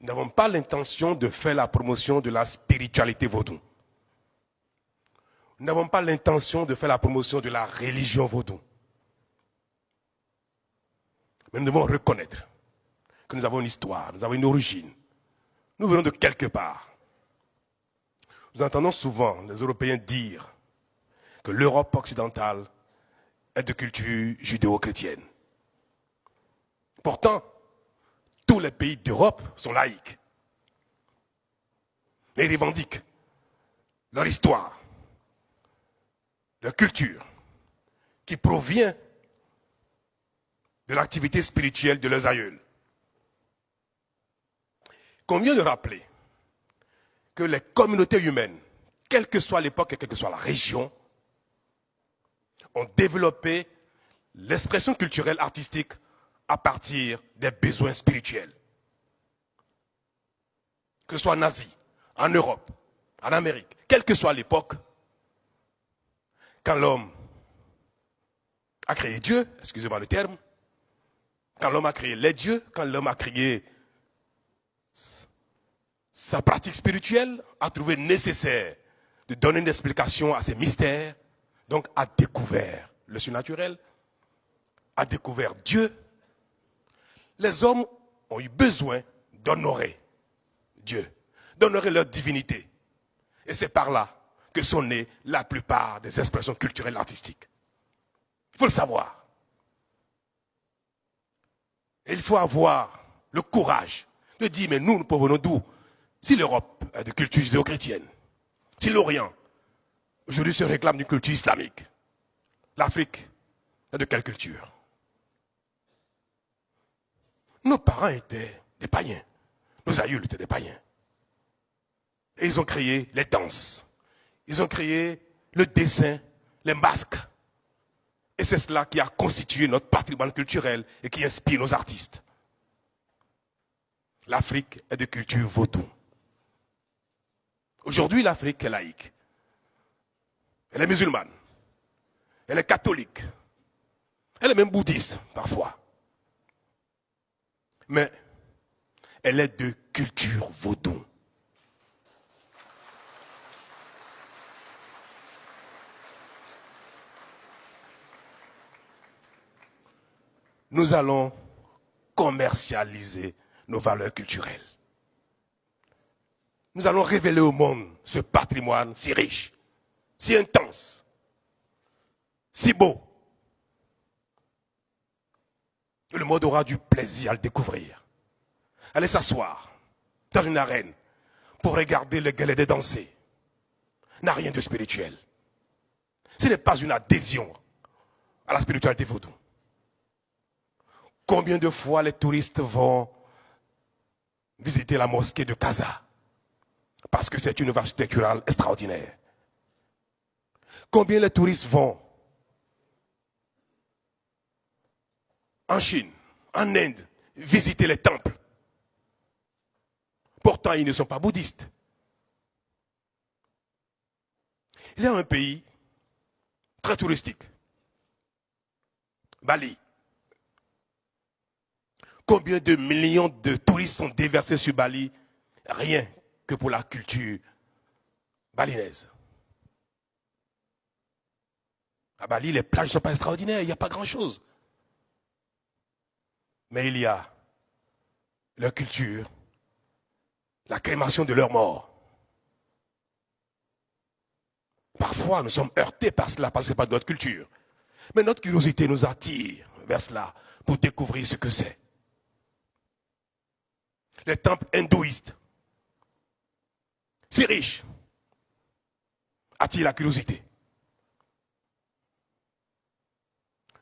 Nous n'avons pas l'intention de faire la promotion de la spiritualité vaudou. Nous n'avons pas l'intention de faire la promotion de la religion vaudou. Mais nous devons reconnaître que nous avons une histoire, nous avons une origine. Nous venons de quelque part. Nous entendons souvent les Européens dire que l'Europe occidentale est de culture judéo-chrétienne. Pourtant, tous les pays d'Europe sont laïcs. Et ils revendiquent leur histoire, leur culture, qui provient de l'activité spirituelle de leurs aïeuls. Combien de rappeler que les communautés humaines, quelle que soit l'époque et quelle que soit la région, ont développé l'expression culturelle artistique à partir des besoins spirituels. Que ce soit en Asie, en Europe, en Amérique, quelle que soit l'époque, quand l'homme a créé Dieu, excusez-moi le terme, quand l'homme a créé les dieux, quand l'homme a créé sa pratique spirituelle, a trouvé nécessaire de donner une explication à ces mystères, donc a découvert le surnaturel, a découvert Dieu. Les hommes ont eu besoin d'honorer Dieu, d'honorer leur divinité. Et c'est par là que sont nées la plupart des expressions culturelles artistiques. Il faut le savoir. Et il faut avoir le courage de dire, mais nous provenons d'où? Si l'Europe est de culture judéo-chrétienne, si l'Orient aujourd'hui se réclame d'une culture islamique, l'Afrique est de quelle culture? Nos parents étaient des païens, nos aïeuls étaient des païens. Et ils ont créé les danses, ils ont créé le dessin, les masques. Et c'est cela qui a constitué notre patrimoine culturel et qui inspire nos artistes. L'Afrique est de culture vaudou. Aujourd'hui, l'Afrique est laïque. Elle est musulmane. Elle est catholique. Elle est même bouddhiste, parfois. Mais elle est de culture vaudou. Nous allons commercialiser nos valeurs culturelles. Nous allons révéler au monde ce patrimoine si riche, si intense, si beau. Le monde aura du plaisir à le découvrir. Allez s'asseoir dans une arène pour regarder les galets danser n'a rien de spirituel. Ce n'est pas une adhésion à la spiritualité vaudou. Combien de fois les touristes vont visiter la mosquée de Casa parce que c'est une œuvre architecturale extraordinaire. Combien les touristes vont en Chine, en Inde, visiter les temples. Pourtant, ils ne sont pas bouddhistes. Il y a un pays très touristique, Bali. Combien de millions de touristes sont déversés sur Bali, rien que pour la culture balinaise. À Bali, les plages ne sont pas extraordinaires, il n'y a pas grand-chose. Mais il y a leur culture, la crémation de leurs morts. Parfois, nous sommes heurtés par cela, parce que ce n'est pas de notre culture. Mais notre curiosité nous attire vers cela, pour découvrir ce que c'est. Les temples hindouistes, si riches, attirent la curiosité.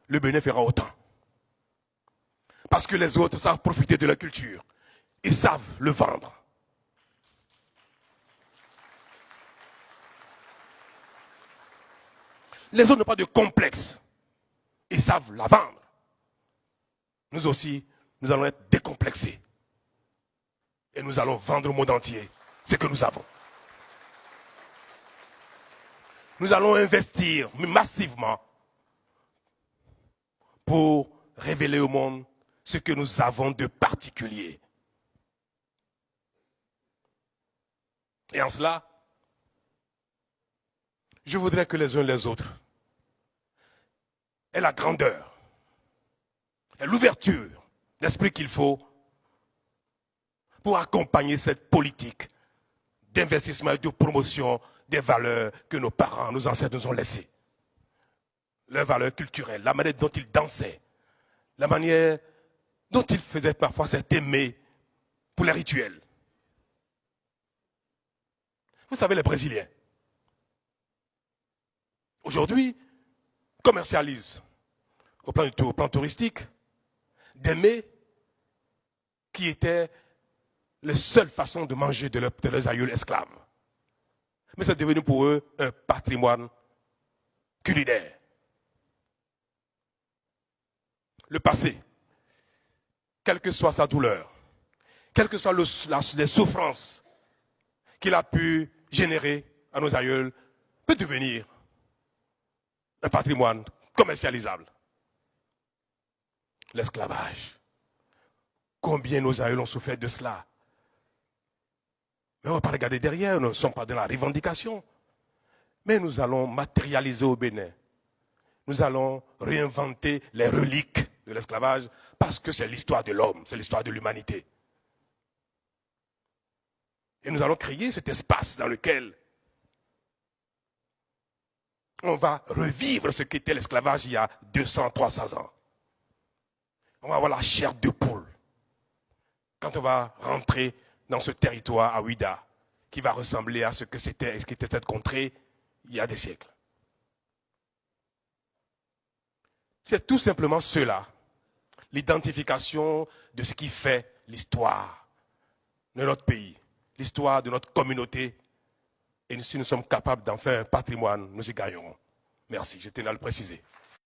Le Bénin fera autant. Parce que les autres savent profiter de leur culture. Ils savent le vendre. Les autres n'ont pas de complexe. Ils savent la vendre. Nous aussi, nous allons être décomplexés. Et nous allons vendre au monde entier ce que nous avons. Nous allons investir massivement pour révéler au monde ce que nous avons de particulier. Et en cela, je voudrais que les uns les autres aient la grandeur et l'ouverture d'esprit qu'il faut pour accompagner cette politique d'investissement et de promotion des valeurs que nos parents, nos ancêtres nous ont laissées. Leurs valeurs culturelles, la manière dont ils dansaient, la manière dont ils faisaient parfois cet aimer pour les rituels. Vous savez, les Brésiliens, aujourd'hui, commercialisent au plan touristique des mets qui étaient les seules façons de manger de leurs aïeuls esclaves. Mais c'est devenu pour eux un patrimoine culinaire. Le passé, quelle que soit sa douleur, quelles que soient les souffrances qu'il a pu générer à nos aïeuls, peut devenir un patrimoine commercialisable. L'esclavage. Combien nos aïeuls ont souffert de cela? Mais on ne va pas regarder derrière, nous ne sommes pas dans la revendication. Mais nous allons matérialiser au Bénin. Nous allons réinventer les reliques de l'esclavage parce que c'est l'histoire de l'homme, c'est l'histoire de l'humanité. Et nous allons créer cet espace dans lequel on va revivre ce qu'était l'esclavage il y a 200, 300 ans. On va avoir la chair de poule quand on va rentrer dans ce territoire à Ouida, qui va ressembler à ce que c'était, ce qu'était cette contrée il y a des siècles. C'est tout simplement cela, l'identification de ce qui fait l'histoire de notre pays, l'histoire de notre communauté. Et si nous sommes capables d'en faire un patrimoine, nous y gagnerons. Merci, je tenais à le préciser.